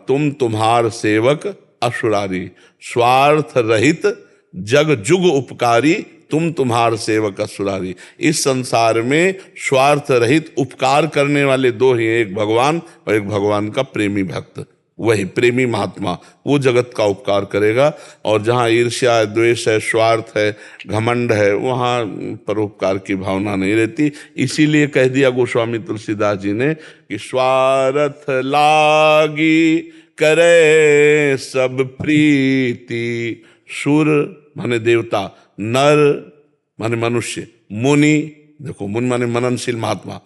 तुम तुम्हार सेवक असुरारी, स्वार्थ रहित जग जुग उपकारी, तुम तुम्हार सेवक असुरारी। इस संसार में स्वार्थ रहित उपकार करने वाले दो ही, एक भगवान और एक भगवान का प्रेमी भक्त। वही प्रेमी महात्मा, वो जगत का उपकार करेगा। और जहाँ ईर्ष्या है, द्वेष है, स्वार्थ है, घमंड है, वहाँ परोपकार की भावना नहीं रहती। इसीलिए कह दिया गोस्वामी तुलसीदास जी ने कि स्वार्थ लागी करे सब प्रीति, सुर माने देवता, नर माने मनुष्य, मुनि देखो मुनि माने मननशील महात्मा,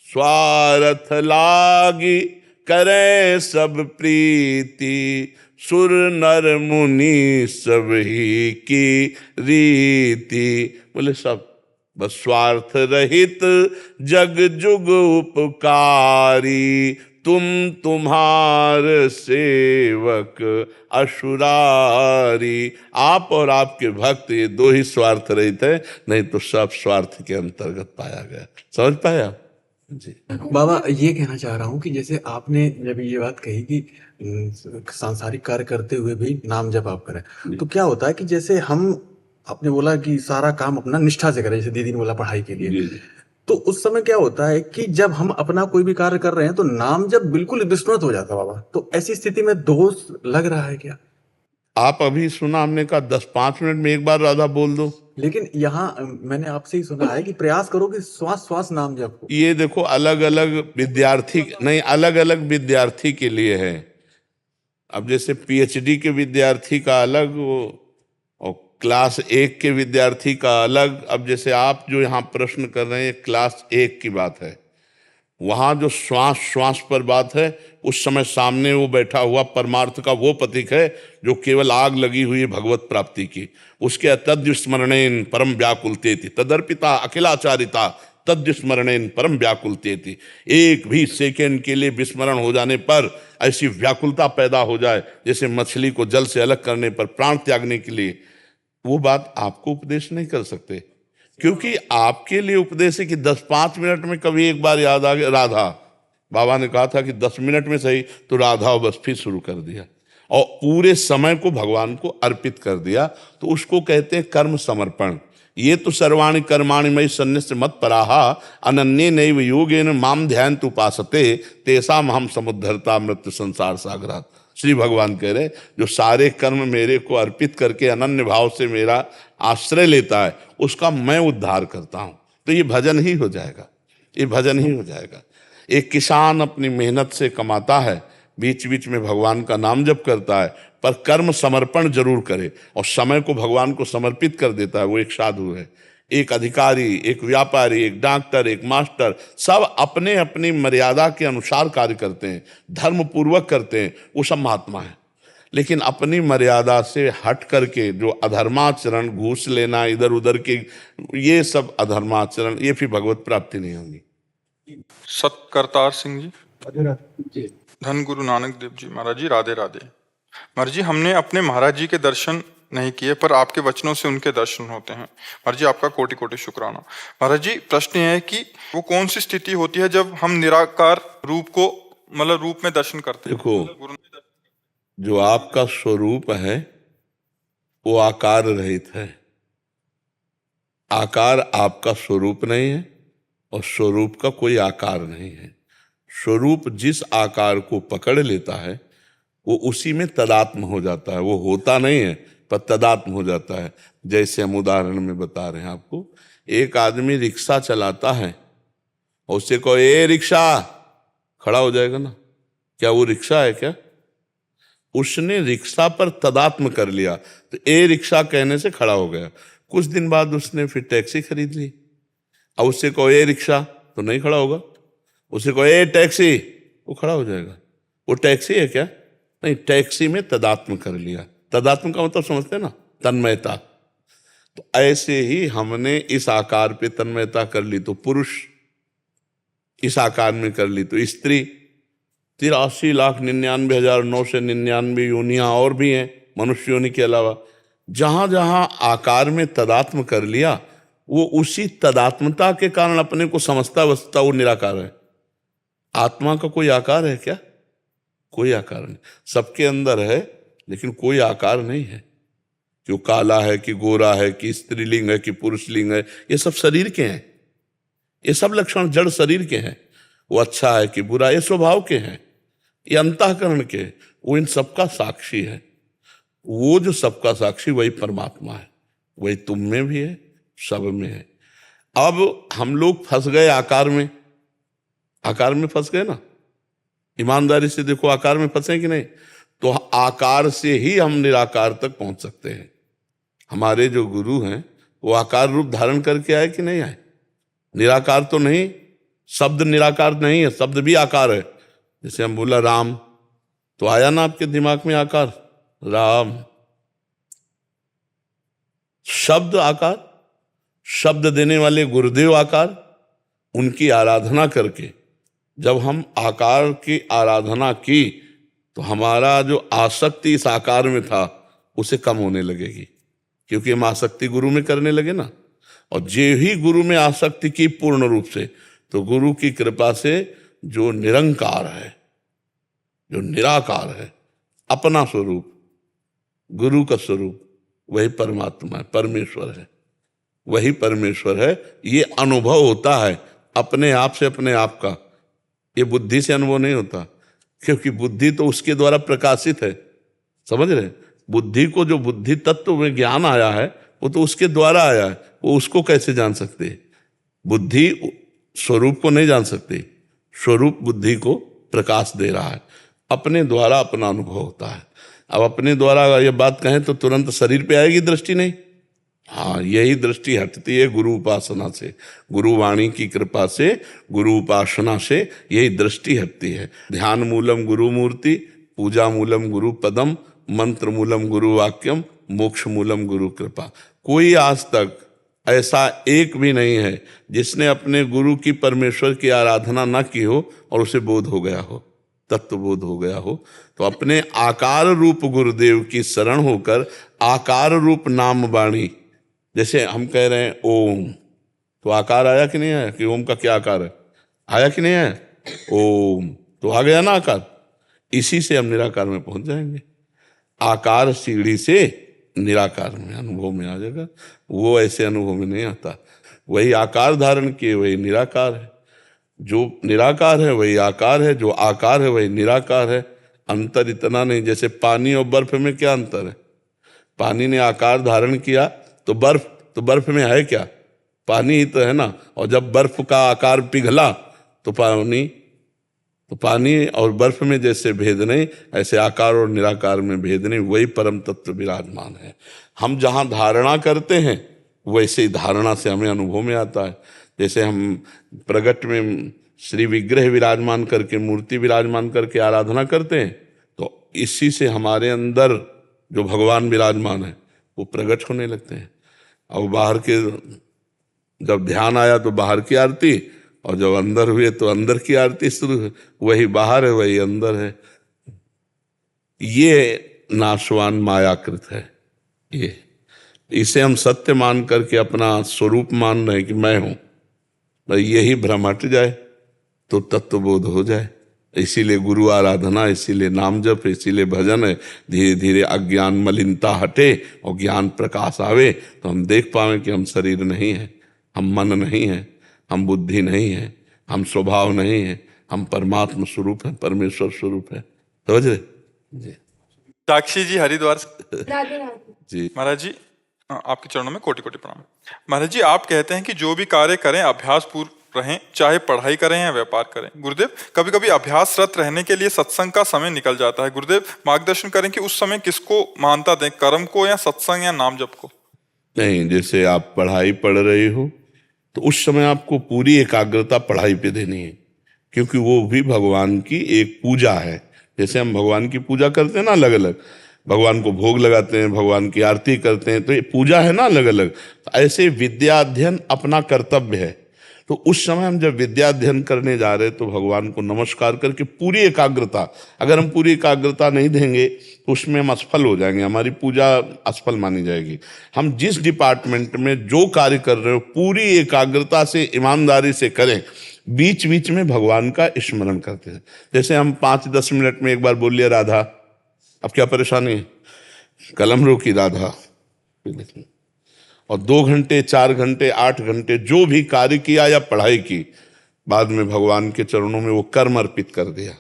स्वार्थ लागी करे सब प्रीति, सुर नर मुनि सब ही की रीति। बोले सब बस स्वार्थ रहित जग जुग उपकारी, तुम तुम्हार सेवक असुरारी। आप और आपके भक्त ये दो ही स्वार्थ रहित है, नहीं तो सब स्वार्थ के अंतर्गत पाया गया। समझ पाया जी? बाबा ये कहना चाह रहा हूँ कि जैसे आपने जब ये बात कही कि सांसारिक कार्य करते हुए भी नाम जप आप करें, तो क्या होता है कि जैसे हम, आपने बोला कि सारा काम अपना निष्ठा से करें, जैसे दीदी ने बोला पढ़ाई के लिए, तो उस समय क्या होता है कि जब हम अपना कोई भी कार्य कर रहे हैं तो नाम जब बिल्कुल विस्मृत हो जाता है बाबा, तो ऐसी स्थिति में दोष लग रहा है क्या? आप अभी सुना हमने कहा 10-5 मिनट में एक बार राधा बोल दो, लेकिन यहाँ मैंने आपसे ही सुना है कि प्रयास करो कि श्वास श्वास नाम जप हो। ये देखो अलग अलग विद्यार्थी, नहीं अलग अलग विद्यार्थी के लिए है। अब जैसे पीएचडी के विद्यार्थी का अलग, वो और क्लास 1 के विद्यार्थी का अलग। अब जैसे आप जो यहाँ प्रश्न कर रहे हैं क्लास 1 की बात है, वहाँ जो श्वास श्वास पर बात है, उस समय सामने वो बैठा हुआ परमार्थ का वो प्रतीक है जो केवल आग लगी हुई है भगवत प्राप्ति की। उसके तद्विस्मरणेन परम व्याकुलतेति, तदर्पिता अखिलाचारिता तद्विस्मरणेन परम व्याकुलतेति। एक भी सेकंड के लिए विस्मरण हो जाने पर ऐसी व्याकुलता पैदा हो जाए जैसे मछली को जल से अलग करने पर प्राण त्यागने के लिए। वो बात आपको उपदेश नहीं कर सकते, क्योंकि आपके लिए उपदेश है कि 10-5 मिनट में कभी एक बार याद आ गया राधा। बाबा ने कहा था कि 10 मिनट में सही, तो राधा बस फिर शुरू कर दिया और पूरे समय को भगवान को अर्पित कर दिया। तो उसको कहते हैं कर्म समर्पण। ये तो सर्वाणि कर्माणि मयि सन्न्यस्य मत्पराः अनन्ये नैव योगेन माम ध्यायन्तु उपासते तेषाम् अहं समुद्धरता मृत्यु संसार सागरात्। श्री भगवान कह रहे जो सारे कर्म मेरे को अर्पित करके अनन्य भाव से मेरा आश्रय लेता है, उसका मैं उद्धार करता हूं। तो ये भजन ही हो जाएगा, ये भजन ही हो जाएगा। एक किसान अपनी मेहनत से कमाता है, बीच बीच में भगवान का नाम जप करता है, पर कर्म समर्पण जरूर करे और समय को भगवान को समर्पित कर देता है। वो एक साधु है, एक अधिकारी, एक व्यापारी, एक डॉक्टर, एक मास्टर, सब अपने अपनी मर्यादा के अनुसार कार्य करते हैं, धर्म पूर्वक करते हैं, वो सब महात्मा है। लेकिन अपनी मर्यादा से हट करके जो अधर्माचरण, घूस लेना, इधर उधर के ये सब अधर्माचरण, ये फिर भगवत प्राप्ति नहीं होगी। सतकरतार सिंह जी, धन गुरु नानक देव जी महाराज जी, राधे राधे। महाराज जी, हमने अपने महाराज जी के दर्शन नहीं किए, पर आपके वचनों से उनके दर्शन होते हैं। महाराज जी, आपका कोटि कोटि शुक्राना। महाराज जी, प्रश्न यह है कि वो कौन सी स्थिति होती है जब हम निराकार रूप को, मतलब रूप में दर्शन करते हैं? देखो, जो आपका स्वरूप है वो आकार रहित है। आकार आपका स्वरूप नहीं है और स्वरूप का कोई आकार नहीं है। स्वरूप जिस आकार को पकड़ लेता है वो उसी में तदात्म हो जाता है। वो होता नहीं है पर तदात्म हो जाता है। जैसे हम उदाहरण में बता रहे हैं आपको, एक आदमी रिक्शा चलाता है और उससे कहो ए रिक्शा, खड़ा हो जाएगा ना? क्या वो रिक्शा है क्या? उसने रिक्शा पर तदात्म कर लिया, तो ए रिक्शा कहने से खड़ा हो गया। कुछ दिन बाद उसने फिर टैक्सी खरीद ली, अब उससे कहो ए रिक्शा तो नहीं खड़ा होगा, उससे कहो ए टैक्सी, वो खड़ा हो जाएगा। वो टैक्सी है क्या? नहीं, टैक्सी में तदात्म कर लिया। तदात्म का मतलब समझते हैं ना, तन्मयता। तो ऐसे ही हमने इस आकार पे तन्मयता कर ली तो पुरुष, इस आकार में कर ली तो स्त्री। 83,99,999 योनियां और भी हैं मनुष्य योनि के अलावा। जहां जहां आकार में तदात्म कर लिया, वो उसी तदात्मता के कारण अपने को समझता वस्तुता वो निराकार है। आत्मा का कोई आकार है क्या? कोई आकार नहीं। सबके अंदर है लेकिन कोई आकार नहीं है। जो काला है कि गोरा है कि स्त्रीलिंग है कि पुरुषलिंग है, ये सब शरीर के हैं। ये सब लक्षण जड़ शरीर के हैं। वो अच्छा है कि बुरा, ये स्वभाव के हैं। ये अंतःकरण के, वो इन सबका साक्षी है। वो जो सबका साक्षी वही परमात्मा है, वही तुम में भी है, सब में है। अब हम लोग फंस गए आकार में, आकार में फंस गए ना। ईमानदारी से देखो, आकार में फंसे कि नहीं? तो आकार से ही हम निराकार तक पहुंच सकते हैं। हमारे जो गुरु हैं वो आकार रूप धारण करके आए कि नहीं आए? निराकार तो नहीं, शब्द निराकार नहीं है, शब्द भी आकार है। जैसे हम बोला राम, तो आया ना आपके दिमाग में आकार, राम। शब्द आकार, शब्द देने वाले गुरुदेव आकार, उनकी आराधना करके जब हम आकार की आराधना की तो हमारा जो आसक्ति इस आकार में था उसे कम होने लगेगी, क्योंकि हम आसक्ति गुरु में करने लगे ना। और जे ही गुरु में आसक्ति की पूर्ण रूप से, तो गुरु की कृपा से जो निरंकार है, जो निराकार है, अपना स्वरूप, गुरु का स्वरूप, वही परमात्मा है, परमेश्वर है, वही परमेश्वर है। ये अनुभव होता है अपने आप से, अपने आप का। ये बुद्धि से अनुभव नहीं होता, क्योंकि बुद्धि तो उसके द्वारा प्रकाशित है, समझ रहे? बुद्धि को जो बुद्धि तत्व में ज्ञान आया है वो तो उसके द्वारा आया है, वो उसको कैसे जान सकते? बुद्धि स्वरूप को नहीं जान सकती, स्वरूप बुद्धि को प्रकाश दे रहा है, अपने द्वारा अपना अनुभव होता है। अब अपने द्वारा ये बात कहें तो तुरंत शरीर पे आएगी दृष्टि? नहीं। हाँ, यही दृष्टि हटती है गुरु उपासना से, गुरु वाणी की कृपा से, गुरु उपासना से यही दृष्टि हटती है। ध्यान मूलम गुरु मूर्ति, पूजा मूलम गुरु पदम, मंत्र मूलम गुरु वाक्यम, मोक्ष मूलम गुरु कृपा। कोई आज तक ऐसा एक भी नहीं है जिसने अपने गुरु की, परमेश्वर की आराधना ना की हो और उसे बोध हो गया हो, तत्व बोध हो गया हो। तो अपने आकार रूप गुरुदेव की शरण होकर आकार रूप नाम वाणी, जैसे हम कह रहे हैं ओम, तो आकार आया कि नहीं आया? कि ओम का क्या आकार है? आया कि नहीं आया? ओम, तो आ गया ना आकार। इसी से हम निराकार में पहुंच जाएंगे। आकार सीढ़ी से निराकार में, अनुभव में आ जाएगा। वो ऐसे अनुभव में नहीं आता। वही आकार धारण किए वही निराकार है, जो निराकार है वही आकार है, जो आकार है वही निराकार है। अंतर इतना नहीं, जैसे पानी और बर्फ में क्या अंतर है? पानी ने आकार धारण किया तो बर्फ में है क्या? पानी ही तो है ना। और जब बर्फ का आकार पिघला तो पानी और बर्फ में जैसे भेद नहीं, ऐसे आकार और निराकार में भेद नहीं, वही परम तत्व विराजमान है। हम जहाँ धारणा करते हैं वैसे ही धारणा से हमें अनुभव में आता है। जैसे हम प्रगट में श्री विग्रह विराजमान करके, मूर्ति विराजमान करके आराधना करते हैं, तो इसी से हमारे अंदर जो भगवान विराजमान है वो प्रकट होने लगते हैं। अब बाहर के, जब ध्यान आया तो बाहर की आरती, और जब अंदर हुए तो अंदर की आरती शुरू है। वही बाहर है वही अंदर है। ये नाशवान मायाकृत है। ये इसे हम सत्य मान करके अपना स्वरूप मान रहे कि मैं हूं, यही भ्रम हट जाए तो तत्वबोध हो जाए। इसीलिए गुरु आराधना, इसीलिए नाम जप, इसीलिए भजन है। धीरे धीरे अज्ञान मलिनता हटे और ज्ञान प्रकाश आवे तो हम देख पावे कि हम शरीर नहीं है, हम मन नहीं है, हम बुद्धि नहीं है, हम स्वभाव नहीं है, हम परमात्मा स्वरूप है, परमेश्वर स्वरूप है। समझ रहे जी? साक्षी जी हरिद्वार से। राधे राधे। जी महाराज जी, आपके चरणों में कोटि कोटि प्रणाम। महाराज जी, आप कहते हैं कि जो भी कार्य करें अभ्यास पूर्व रहें, चाहे पढ़ाई करें या व्यापार करें। गुरुदेव, कभी कभी अभ्यासरत रहने के लिए सत्संग का समय निकल जाता है। गुरुदेव मार्गदर्शन करें कि उस समय किसको मानता दें, कर्म को या सत्संग या नाम जप को? नहीं, जैसे आप पढ़ाई पढ़ रहे हो तो उस समय आपको पूरी एकाग्रता पढ़ाई पे देनी है, क्योंकि वो भी भगवान की एक पूजा है। जैसे हम भगवान की पूजा करते हैं ना, अलग अलग भगवान को भोग लगाते हैं, भगवान की आरती करते हैं, तो ये पूजा है ना अलग अलग। तो ऐसे विद्या अध्ययन अपना कर्तव्य है। तो उस समय हम जब विद्या अध्ययन करने जा रहे हैं तो भगवान को नमस्कार करके पूरी एकाग्रता, अगर हम पूरी एकाग्रता नहीं देंगे तो उसमें हम असफल हो जाएंगे, हमारी पूजा असफल मानी जाएगी। हम जिस डिपार्टमेंट में जो कार्य कर रहे हो पूरी एकाग्रता से, ईमानदारी से करें। बीच बीच में भगवान का स्मरण करते हैं। जैसे हम 5-10 मिनट में एक बार बोल लिया राधा, अब क्या परेशानी है? कलम रोकी राधा, और 2 घंटे 4 घंटे 8 घंटे जो भी कार्य किया या पढ़ाई की, बाद में भगवान के चरणों में वो कर्म अर्पित कर दिया।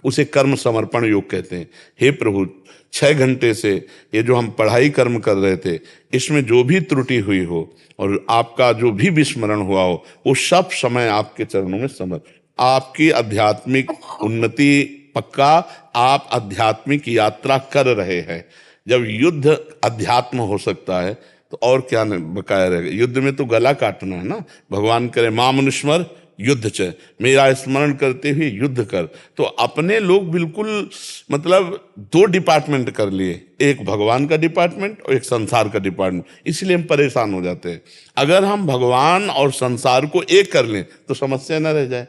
उसे कर्म समर्पण योग कहते हैं। हे प्रभु, 6 घंटे से ये जो हम पढ़ाई कर्म कर रहे थे, इसमें जो भी त्रुटि हुई हो और आपका जो भी विस्मरण हुआ हो, वो सब समय आपके चरणों में समर्पित। आपकी आध्यात्मिक उन्नति पक्का, आप आध्यात्मिक यात्रा कर रहे हैं। जब युद्ध अध्यात्म हो सकता है तो और क्या बकाया रहेगा। युद्ध में तो गला काटना है ना। भगवान करे मां मनुस्मर युद्ध च, मेरा स्मरण करते हुए युद्ध कर। तो अपने लोग बिल्कुल मतलब 2 डिपार्टमेंट कर लिए, एक भगवान का डिपार्टमेंट और एक संसार का डिपार्टमेंट। इसलिए हम परेशान हो जाते हैं। अगर हम भगवान और संसार को एक कर लें तो समस्या न रह जाए।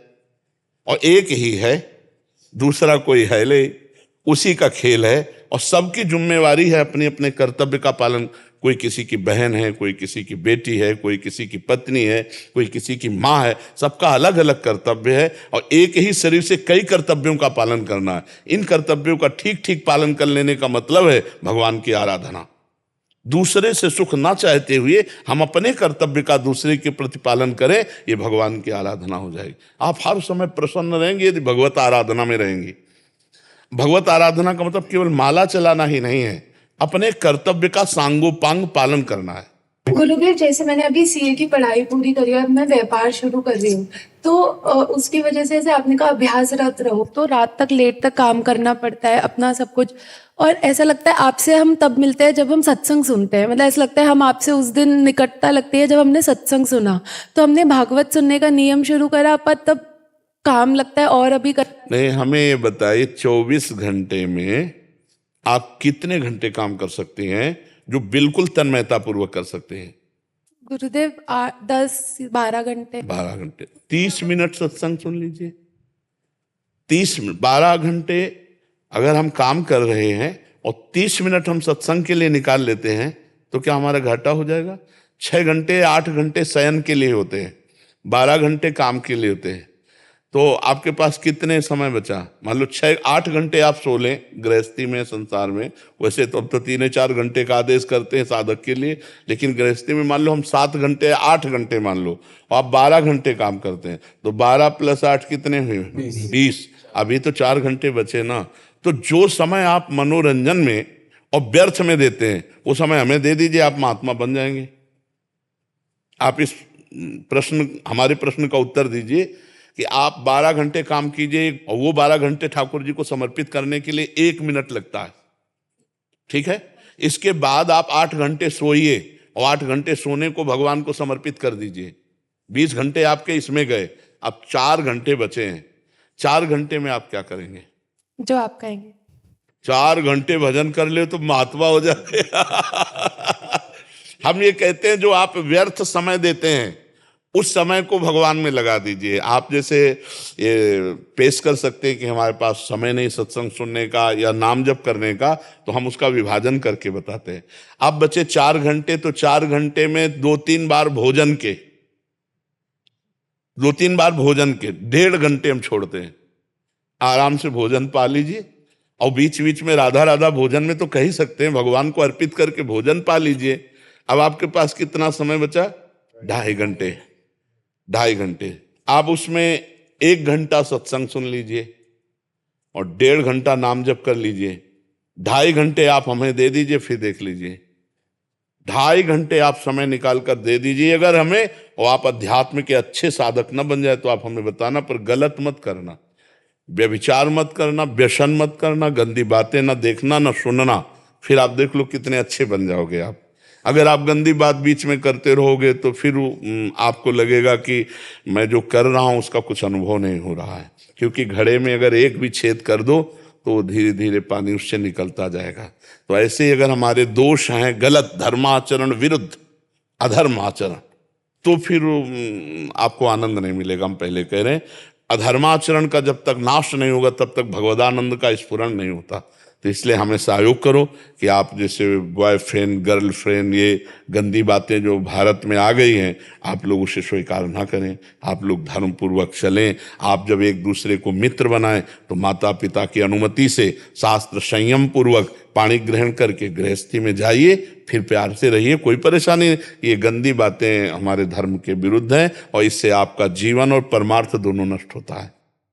और एक ही है, दूसरा कोई है ले, उसी का खेल है और सबकी जिम्मेवारी है अपने अपने कर्तव्य का पालन। कोई किसी की बहन है, कोई किसी की बेटी है, कोई किसी की पत्नी है, कोई किसी की माँ है। सबका अलग अलग कर्तव्य है और एक ही शरीर से कई कर्तव्यों का पालन करना है। इन कर्तव्यों का ठीक ठीक पालन कर लेने का मतलब है भगवान की आराधना। दूसरे से सुख ना चाहते हुए हम अपने कर्तव्य का दूसरे के प्रति पालन करें, ये भगवान की आराधना हो जाएगी। आप हर समय प्रसन्न रहेंगे यदि भगवत आराधना में रहेंगे। भगवत आराधना का मतलब केवल माला चलाना ही नहीं है, अपने कर्तव्य का सांगोपांग पालन करना है। गुरुदेव, जैसे मैंने अभी सीए की पढ़ाई पूरी करी और मैं व्यापार शुरू कर रही हूँ, तो उसकी वजह से जैसे आपने कहा अभ्यासरत रहो, तो रात तक लेट तक काम करना पड़ता है अपना सब कुछ। और ऐसा लगता है आपसे हम तब मिलते हैं जब हम सत्संग सुनते हैं। मतलब ऐसा लगता है हम आपसे उस दिन निकटता लगती है जब हमने सत्संग सुना। तो हमने भागवत सुनने का नियम शुरू करा, पर तब काम लगता है और अभी नहीं, हमें ये बताइए 24 घंटे में आप कितने घंटे काम कर सकते हैं जो बिल्कुल तन्मयता पूर्वक कर सकते हैं? गुरुदेव 10-12 घंटे। 12 घंटे, 30 मिनट सत्संग सुन लीजिए। 30 मिनट, 12 घंटे अगर हम काम कर रहे हैं और 30 मिनट हम सत्संग के लिए निकाल लेते हैं तो क्या हमारा घाटा हो जाएगा? 6 घंटे 8 घंटे शयन के लिए होते हैं, 12 घंटे काम के लिए होते हैं। तो आपके पास कितने समय बचा? मान लो 6-8 घंटे आप सो लें गृहस्थी में, संसार में। वैसे तो अब तो 3-4 घंटे का आदेश करते हैं साधक के लिए, लेकिन गृहस्थी में मान लो हम 7 घंटे 8 घंटे मान लो, और आप 12 घंटे काम करते हैं, तो 12 + 8 कितने हुए? 20। अभी तो 4 घंटे बचे ना। तो जो समय आप मनोरंजन में और व्यर्थ में देते हैं वो समय हमें दे दीजिए, आप महात्मा बन जाएंगे। आप इस प्रश्न, हमारे प्रश्न का उत्तर दीजिए कि आप 12 घंटे काम कीजिए और वो 12 घंटे ठाकुर जी को समर्पित करने के लिए 1 मिनट लगता है, ठीक है? इसके बाद आप 8 घंटे सोइए और 8 घंटे सोने को भगवान को समर्पित कर दीजिए। 20 घंटे आपके इसमें गए, अब 4 घंटे बचे हैं। 4 घंटे में आप क्या करेंगे? जो आप कहेंगे। 4 घंटे भजन कर ले तो महात्मा हो जाए। हम ये कहते हैं जो आप व्यर्थ समय देते हैं उस समय को भगवान में लगा दीजिए। आप जैसे ये पेश कर सकते हैं कि हमारे पास समय नहीं सत्संग सुनने का या नाम जप करने का, तो हम उसका विभाजन करके बताते हैं। अब बचे 4 घंटे, तो 4 घंटे में 2-3 बार भोजन के, 2-3 बार भोजन के 1.5 घंटे हम छोड़ते हैं। आराम से भोजन पा लीजिए और बीच बीच में राधा राधा भोजन में तो कह ही सकते हैं, भगवान को अर्पित करके भोजन पा लीजिए। अब आपके पास कितना समय बचा? 2.5 घंटे। 2.5 घंटे आप उसमें 1 घंटा सत्संग सुन लीजिए और 1.5 घंटा नाम जप कर लीजिए। 2.5 घंटे आप हमें दे दीजिए, फिर देख लीजिए। 2.5 घंटे आप समय निकाल कर दे दीजिए अगर हमें, और आप अध्यात्म के अच्छे साधक न बन जाए तो आप हमें बताना, पर गलत मत करना, व्यभिचार मत करना, व्यसन मत करना, गंदी बातें ना देखना ना सुनना। फिर आप देख लो कितने अच्छे बन जाओगे आप। अगर आप गंदी बात बीच में करते रहोगे तो फिर आपको लगेगा कि मैं जो कर रहा हूँ उसका कुछ अनुभव नहीं हो रहा है, क्योंकि घड़े में अगर एक भी छेद कर दो तो धीरे धीरे पानी उससे निकलता जाएगा। तो ऐसे ही अगर हमारे दोष हैं गलत धर्माचरण विरुद्ध अधर्म आचरण, तो फिर आपको आनंद नहीं मिलेगा। हम पहले कह रहे हैं अधर्माचरण का जब तक नाश नहीं होगा तब तक भगवदानंद का स्फुरण नहीं होता। तो इसलिए हमें सहयोग करो कि आप जैसे बॉयफ्रेंड गर्लफ्रेंड ये गंदी बातें जो भारत में आ गई हैं, आप लोग उसे स्वीकार ना करें। आप लोग धर्मपूर्वक चलें। आप जब एक दूसरे को मित्र बनाएं तो माता पिता की अनुमति से शास्त्र संयम पूर्वक पाणी ग्रहण करके गृहस्थी में जाइए, फिर प्यार से रहिए, कोई परेशानी नहीं। ये गंदी बातें हमारे धर्म के विरुद्ध हैं और इससे आपका जीवन और परमार्थ दोनों नष्ट होता है।